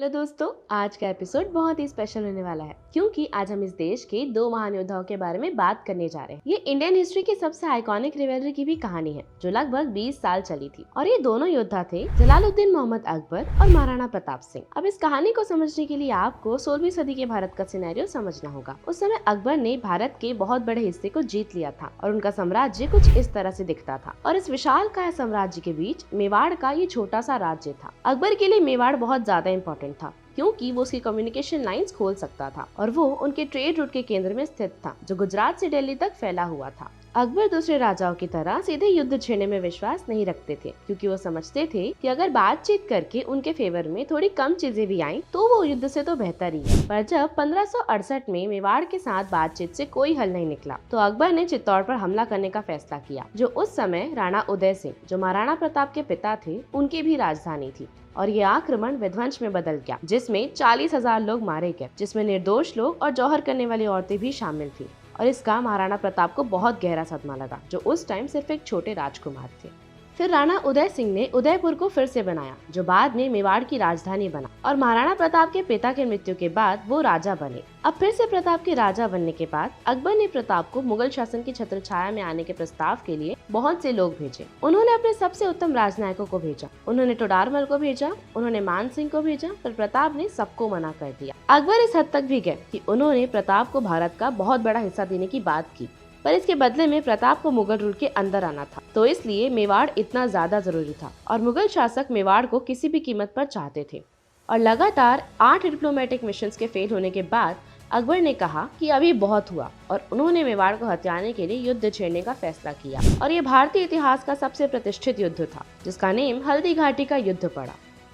Hello दोस्तों, आज का एपिसोड बहुत ही स्पेशल होने वाला है क्योंकि आज हम इस देश के दो महान योद्धाओं के बारे में बात करने जा रहे हैं। ये इंडियन हिस्ट्री की सबसे आइकॉनिक रिवेलरी की भी कहानी है जो लगभग 20 साल चली थी और ये दोनों योद्धा थे जलालुद्दीन मोहम्मद अकबर और महाराणा प्रताप सिंह। अब इस कहानी को समझने के लिए आपको 16वीं सदी के भारत का सिनेरियो समझना होगा। उस समय अकबर ने भारत के बहुत बड़े हिस्से को जीत लिया था और उनका साम्राज्य कुछ इस तरह से दिखता था और इस विशालकाय साम्राज्य के बीच मेवाड़ का ये छोटा सा राज्य था। अकबर के लिए मेवाड़ बहुत ज्यादा इम्पोर्टेंट था क्योंकि वो उसकी कम्युनिकेशन लाइंस खोल सकता था और वो उनके ट्रेड रूट के केंद्र में स्थित था जो गुजरात से दिल्ली तक फैला हुआ था। अकबर दूसरे राजाओं की तरह सीधे युद्ध छेड़ने में विश्वास नहीं रखते थे क्योंकि वो समझते थे कि अगर बातचीत करके उनके फेवर में थोड़ी कम चीजें भी आईं तो वो युद्ध से तो बेहतर ही है। पर जब 1568 में मेवाड़ के साथ बातचीत से कोई हल नहीं निकला तो अकबर ने चित्तौड़ पर हमला करने का फैसला किया जो उस समय राणा उदय सिंह जो महाराणा प्रताप के पिता थे उनकी भी राजधानी थी और ये आक्रमण विध्वंस में बदल गया जिसमें 40,000 लोग मारे गए जिसमें निर्दोष लोग और जौहर करने वाली औरतें भी शामिल थी और इसका महाराणा प्रताप को बहुत गहरा सदमा लगा जो उस टाइम सिर्फ एक छोटे राजकुमार थे। फिर राणा उदय सिंह ने उदयपुर को फिर से बनाया जो बाद में मेवाड़ की राजधानी बना और महाराणा प्रताप के पिता के मृत्यु के बाद वो राजा बने। अब फिर से प्रताप के राजा बनने के बाद अकबर ने प्रताप को मुगल शासन की छत्रछाया में आने के प्रस्ताव के लिए बहुत से लोग भेजे। उन्होंने अपने सबसे उत्तम राजनायकों को भेजा, उन्होंने टोडारमल को भेजा, उन्होंने मान सिंह को भेजा, पर प्रताप ने सबको मना कर दिया। अकबर इस हद तक भी गए कि उन्होंने प्रताप को भारत का बहुत बड़ा हिस्सा देने की बात की पर इसके बदले में प्रताप को मुगल रूल के अंदर आना था तो इसलिए मेवाड़ इतना ज्यादा जरूरी था और मुगल शासक मेवाड़ को किसी भी कीमत पर चाहते थे। और लगातार 8 डिप्लोमेटिक मिशंस के फेल होने के बाद अकबर ने कहा कि अभी बहुत हुआ और उन्होंने मेवाड़ को हथियाने के लिए युद्ध छेड़ने का फैसला किया और ये भारतीय इतिहास का सबसे प्रतिष्ठित युद्ध था जिसका नेम हल्दी घाटी का युद्ध पड़ा।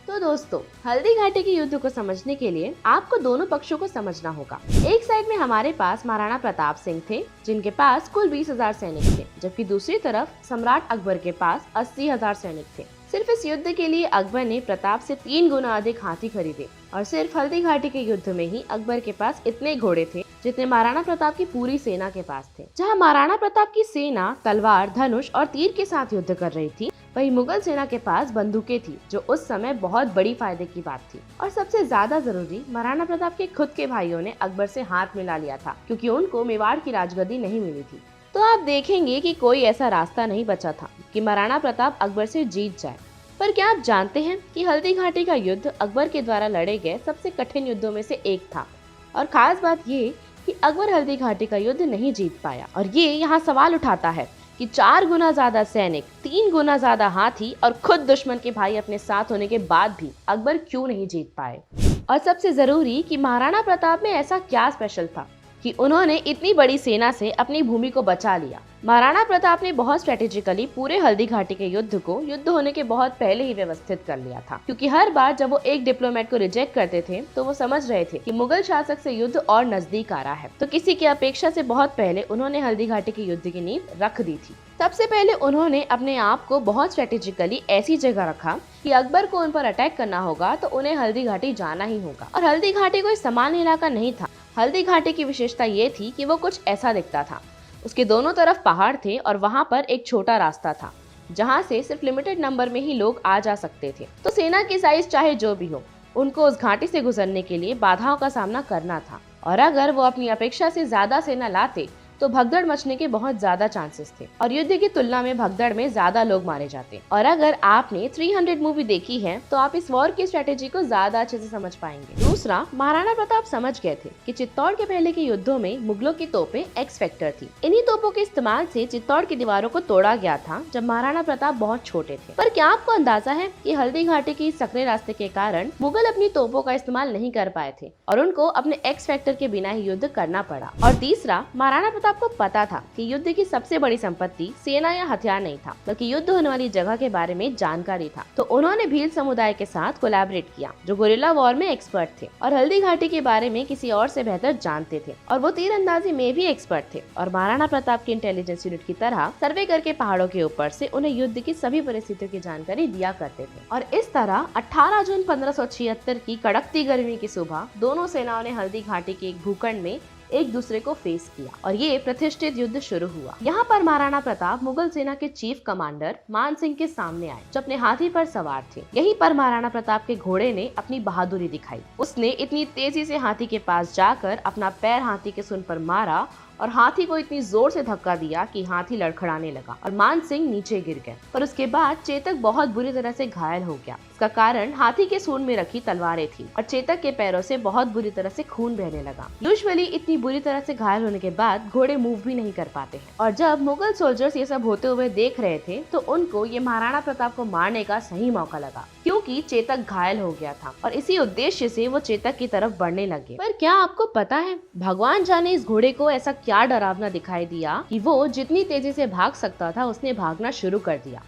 तो दोस्तों, हल्दी घाटी के युद्ध को समझने के लिए आपको दोनों पक्षों को समझना होगा। एक साइड में हमारे पास महाराणा प्रताप सिंह थे जिनके पास कुल 20,000 सैनिक थे जबकि दूसरी तरफ सम्राट अकबर के पास 80,000 सैनिक थे। सिर्फ इस युद्ध के लिए अकबर ने प्रताप से 3 गुना अधिक हाथी खरीदे और सिर्फ हल्दी घाटी के युद्ध में ही अकबर के पास इतने घोड़े थे जितने महाराणा प्रताप की पूरी सेना के पास थे। जहां महाराणा प्रताप की सेना तलवार, धनुष और तीर के साथ युद्ध कर रही थी वही मुगल सेना के पास बंदूकें थी जो उस समय बहुत बड़ी फायदे की बात थी। और सबसे ज्यादा जरूरी, महाराणा प्रताप के खुद के भाइयों ने अकबर से हाथ मिला लिया था क्योंकि उनको मेवाड़ की राजगद्दी नहीं मिली थी। तो आप देखेंगे कि कोई ऐसा रास्ता नहीं बचा था कि महाराणा प्रताप अकबर से जीत जाए। पर क्या आप जानते हैं कि हल्दी घाटी का युद्ध अकबर के द्वारा लड़े गए सबसे कठिन युद्धों में से एक था और खास बात ये कि अकबर हल्दी घाटी का युद्ध नहीं जीत पाया। और ये यहाँ सवाल उठाता है कि 4 गुना ज्यादा सैनिक, 3 गुना ज्यादा हाथी और खुद दुश्मन के भाई अपने साथ होने के बाद भी अकबर क्यों नहीं जीत पाए। और सबसे जरूरी कि महाराणा प्रताप में ऐसा क्या स्पेशल था कि उन्होंने इतनी बड़ी सेना से अपनी भूमि को बचा लिया। महाराणा प्रताप ने बहुत स्ट्रेटेजिकली पूरे हल्दी घाटी के युद्ध को युद्ध होने के बहुत पहले ही व्यवस्थित कर लिया था क्योंकि हर बार जब वो एक डिप्लोमेट को रिजेक्ट करते थे तो वो समझ रहे थे कि मुगल शासक से युद्ध और नजदीक आ रहा है। तो किसी की अपेक्षा से बहुत पहले उन्होंने हल्दी घाटी के युद्ध की नींव रख दी थी। सबसे पहले उन्होंने अपने आप को बहुत स्ट्रेटेजिकली ऐसी जगह रखा कि अकबर को उन पर अटैक करना होगा तो उन्हें हल्दी घाटी जाना ही होगा। और हल्दी घाटी कोई सामान्य इलाका नहीं था। हल्दी घाटी की विशेषता ये थी कि वो कुछ ऐसा दिखता था। उसके दोनों तरफ पहाड़ थे और वहां पर एक छोटा रास्ता था जहां से सिर्फ लिमिटेड नंबर में ही लोग आ जा सकते थे। तो सेना की साइज चाहे जो भी हो, उनको उस घाटी से गुजरने के लिए बाधाओं का सामना करना था और अगर वो अपनी अपेक्षा से ज्यादा सेना लाते तो भगदड़ मचने के बहुत ज्यादा चांसेस थे और युद्ध की तुलना में भगदड़ में ज्यादा लोग मारे जाते। और अगर आपने 300 मूवी देखी है तो आप इस वॉर की स्ट्रेटेजी को ज्यादा अच्छे से समझ पाएंगे। दूसरा, महाराणा प्रताप समझ गए थे कि चित्तौड़ के पहले के युद्धों में मुगलों की तोपें एक्स फैक्टर थी। इन्हीं तोपों के इस्तेमाल से चित्तौड़ की दीवारों को तोड़ा गया था जब महाराणा प्रताप बहुत छोटे थे। पर क्या आपको अंदाजा है कि हल्दी घाटी के सकरे रास्ते के कारण मुगल अपनी तोपों का इस्तेमाल नहीं कर पाए थे और उनको अपने एक्स फैक्टर के बिना ही युद्ध करना पड़ा। और तीसरा, महाराणा आपको पता था कि युद्ध की सबसे बड़ी संपत्ति सेना या हथियार नहीं था बल्कि युद्ध होने वाली जगह के बारे में जानकारी था। तो उन्होंने भील समुदाय के साथ कोलैबोरेट किया जो गोरिल्ला वॉर में एक्सपर्ट थे और हल्दी घाटी के बारे में किसी और से बेहतर जानते थे और वो तीरंदाजी में भी एक्सपर्ट थे और महाराणा प्रताप की इंटेलिजेंस यूनिट की तरह सर्वे करके पहाड़ों के ऊपर से उन्हें युद्ध की सभी परिस्थितियों की जानकारी दिया करते थे। और इस तरह 18 जून 1576 की कड़कती गर्मी की सुबह दोनों सेनाओं ने हल्दी घाटी के एक भूखंड में एक दूसरे को फेस किया और ये प्रतिष्ठित युद्ध शुरू हुआ। यहाँ पर महाराणा प्रताप मुगल सेना के चीफ कमांडर मान सिंह के सामने आए, जो अपने हाथी पर सवार थे। यहीं पर महाराणा प्रताप के घोड़े ने अपनी बहादुरी दिखाई। उसने इतनी तेजी से हाथी के पास जाकर अपना पैर हाथी के सूंड पर मारा और हाथी को इतनी जोर से धक्का दिया कि हाथी लड़खड़ाने लगा और मान सिंह नीचे गिर गए। और उसके बाद चेतक बहुत बुरी तरह से घायल हो गया। इसका कारण हाथी के सूंड में रखी तलवारें थी और चेतक के पैरों से बहुत बुरी तरह से खून बहने लगा। यूजुअली इतनी बुरी तरह से घायल होने के बाद घोड़े मूव भी नहीं कर पाते हैं। और जब मुगल सोल्जर्स ये सब होते हुए देख रहे थे तो उनको ये महाराणा प्रताप को मारने का सही मौका लगा, क्योंकि चेतक घायल हो गया था और इसी उद्देश्य से वो चेतक की तरफ बढ़ने लगे। पर क्या आपको पता है, भगवान जाने इस घोड़े को ऐसा क्या डरावना दिखाई दिया कि वो जितनी तेजी से भाग सकता था उसने भागना शुरू कर दिया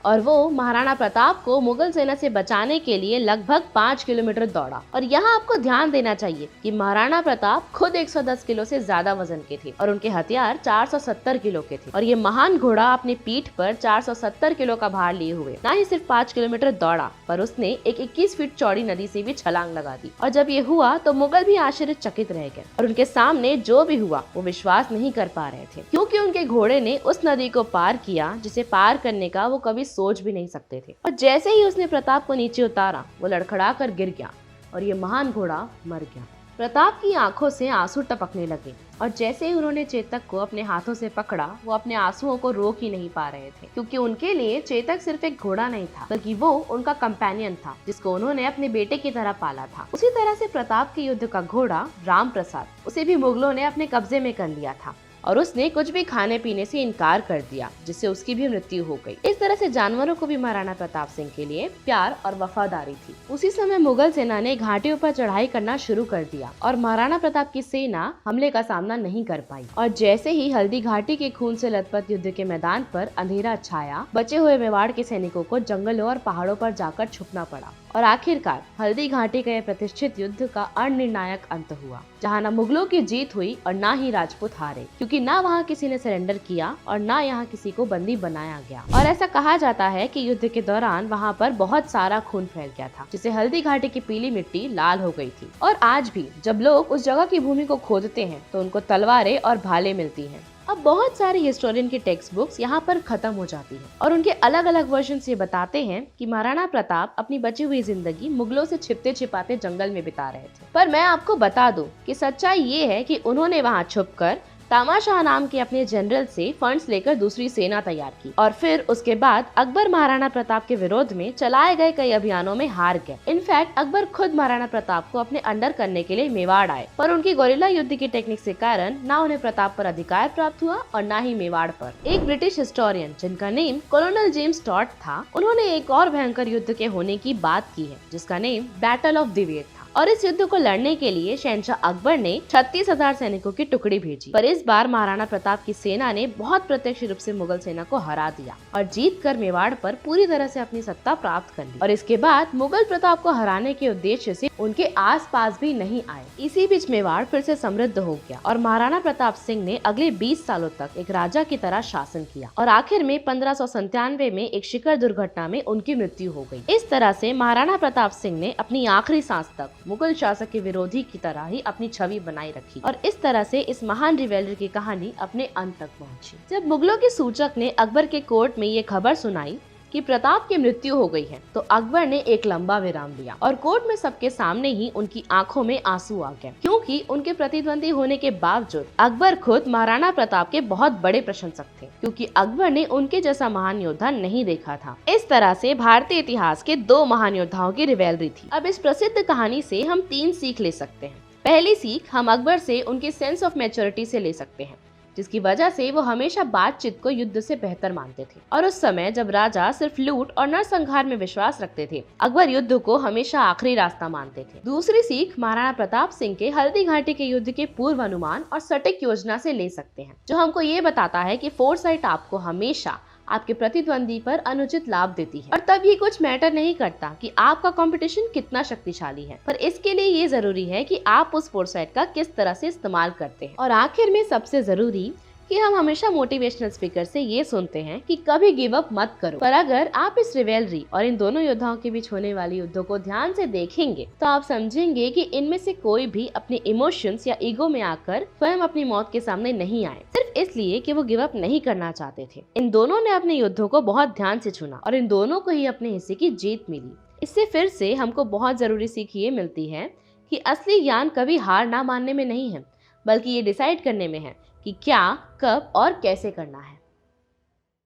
और वो महाराणा प्रताप को मुगल सेना से बचाने के लिए लगभग 5 किलोमीटर दौड़ा। और यहाँ आपको ध्यान देना चाहिए कि महाराणा प्रताप खुद 110 किलो से ज्यादा वजन के थे और उनके हथियार 470 किलो के थे। और ये महान घोड़ा अपनी पीठ पर 470 किलो का भार लिए हुए न ही सिर्फ 5 किलोमीटर दौड़ा, पर उसने एक 21 फीट चौड़ी नदी से भी छलांग लगा दी। और जब ये हुआ तो मुगल भी आश्चर्यचकित रह गए और उनके सामने जो भी हुआ वो विश्वास नहीं कर पा रहे थे, क्योंकि उनके घोड़े ने उस नदी को पार किया जिसे पार करने का वो कभी सोच भी नहीं सकते थे। और जैसे ही उसने प्रताप को नीचे उतारा वो लड़खड़ा कर गिर गया और ये महान घोड़ा मर गया। प्रताप की आंखों से आंसू टपकने लगे और जैसे ही उन्होंने चेतक को अपने हाथों से पकड़ा वो अपने आंसुओं को रोक ही नहीं पा रहे थे, क्योंकि उनके लिए चेतक सिर्फ एक घोड़ा नहीं था बल्कि वो उनका कंपेनियन था जिसको उन्होंने अपने बेटे की तरह पाला था। उसी तरह से प्रताप के युद्ध का घोड़ा राम प्रसाद, उसे भी मुगलों ने अपने कब्जे में कर लिया था और उसने कुछ भी खाने पीने से इनकार कर दिया, जिससे उसकी भी मृत्यु हो गई। इस तरह से जानवरों को भी महाराणा प्रताप सिंह के लिए प्यार और वफादारी थी। उसी समय मुगल सेना ने घाटियों पर चढ़ाई करना शुरू कर दिया और महाराणा प्रताप की सेना हमले का सामना नहीं कर पाई। और जैसे ही हल्दी घाटी के खून से लथपथ युद्ध के मैदान पर अंधेरा छाया, बचे हुए मेवाड़ के सैनिकों को जंगलों और पहाड़ों पर जाकर छुपना पड़ा और आखिरकार हल्दी घाटी के प्रतिष्ठित युद्ध का अनिर्णायक अंत हुआ, जहाँ न मुगलों की जीत हुई और न ही राजपूत हारे, क्योंकि न वहाँ किसी ने सरेंडर किया और न यहाँ किसी को बंदी बनाया गया। और ऐसा कहा जाता है कि युद्ध के दौरान वहाँ पर बहुत सारा खून फैल गया था, जिससे हल्दी घाटी की पीली मिट्टी लाल हो गई थी। और आज भी जब लोग उस जगह की भूमि को खोदते हैं तो उनको तलवारें और भाले मिलती हैं। अब बहुत सारे हिस्टोरियन की टेक्स्ट बुक्स यहाँ पर खत्म हो जाती हैं और उनके अलग अलग वर्जन ये बताते हैं कि महाराणा प्रताप अपनी बची हुई जिंदगी मुगलों से छिपते छिपाते जंगल में बिता रहे थे। पर मैं आपको बता दूं कि सच्चाई ये है कि उन्होंने वहाँ छुपकर तामाशाह नाम के अपने जनरल से फंड्स लेकर दूसरी सेना तैयार की और फिर उसके बाद अकबर महाराणा प्रताप के विरोध में चलाए गए कई अभियानों में हार गए। इनफैक्ट अकबर खुद महाराणा प्रताप को अपने अंडर करने के लिए मेवाड़ आए, पर उनकी गोरिल्ला युद्ध की टेक्निक के कारण न उन्हें प्रताप पर अधिकार प्राप्त हुआ और न ही मेवाड़ पर। एक ब्रिटिश हिस्टोरियन जिनका नेम कॉलोनल जेम्स टॉड था, उन्होंने एक और भयंकर युद्ध के होने की बात की है जिसका नेम बैटल ऑफ दिवेर था। और इस युद्ध को लड़ने के लिए शहंशाह अकबर ने 36,000 सैनिकों की टुकड़ी भेजी, पर इस बार महाराणा प्रताप की सेना ने बहुत प्रत्यक्ष रूप से मुगल सेना को हरा दिया और जीत कर मेवाड़ पर पूरी तरह से अपनी सत्ता प्राप्त कर ली। और इसके बाद मुगल प्रताप को हराने के उद्देश्य से उनके आसपास भी नहीं आए। इसी बीच मेवाड़ फिर से समृद्ध हो गया और महाराणा प्रताप सिंह ने अगले 20 सालों तक एक राजा की तरह शासन किया और आखिर में 1597 में एक शिकर दुर्घटना में उनकी मृत्यु हो गई। इस तरह से महाराणा प्रताप सिंह ने अपनी आखिरी सांस तक मुगल शासक के विरोधी की तरह ही अपनी छवि बनाई रखी और इस तरह से इस महान रिवेलरी की कहानी अपने अंत तक पहुंची। जब मुगलों के सूचक ने अकबर के कोर्ट में ये खबर सुनाई कि प्रताप की मृत्यु हो गई है तो अकबर ने एक लंबा विराम लिया और कोर्ट में सबके सामने ही उनकी आंखों में आंसू आ गए, क्योंकि उनके प्रतिद्वंदी होने के बावजूद अकबर खुद महाराणा प्रताप के बहुत बड़े प्रशंसक थे, क्योंकि अकबर ने उनके जैसा महान योद्धा नहीं देखा था। इस तरह से भारतीय इतिहास के 2 महान योद्धाओं की रिवेलरी थी। अब इस प्रसिद्ध कहानी से हम 3 सीख ले सकते हैं। पहली सीख हम अकबर से उनके सेंस ऑफ मैच्योरिटी से ले सकते हैं, जिसकी वजह से वो हमेशा बातचीत को युद्ध से बेहतर मानते थे और उस समय जब राजा सिर्फ लूट और नरसंहार में विश्वास रखते थे, अकबर युद्ध को हमेशा आखिरी रास्ता मानते थे। दूसरी सीख महाराणा प्रताप सिंह के हल्दी घाटी के युद्ध के पूर्व अनुमान और सटीक योजना से ले सकते हैं, जो हमको ये बताता है कि फोरसाइट आपको हमेशा आपके प्रतिद्वंदी पर अनुचित लाभ देती है और तब ये कुछ मैटर नहीं करता कि आपका कंपटीशन कितना शक्तिशाली है, पर इसके लिए ये जरूरी है कि आप उस फोरसाइट का किस तरह से इस्तेमाल करते हैं। और आखिर में सबसे जरूरी कि हम हमेशा मोटिवेशनल स्पीकर से ये सुनते हैं कि कभी गिव अप मत करो, पर अगर आप इस रिवेलरी और इन दोनों योद्धाओं के बीच होने वाली युद्धों को ध्यान से देखेंगे तो आप समझेंगे कि इनमें से कोई भी अपने इमोशंस या ईगो में आकर स्वयं अपनी मौत के सामने नहीं आए सिर्फ इसलिए कि वो गिव अप नहीं करना चाहते थे। इन दोनों ने अपने युद्धों को बहुत ध्यान से चुना और इन दोनों को ही अपने हिस्से की जीत मिली। इससे फिर से हमको बहुत जरूरी सीख ये मिलती है कि असली ज्ञान कभी हार ना मानने में नहीं है, बल्कि ये डिसाइड करने में है कि क्या, कब और कैसे करना है।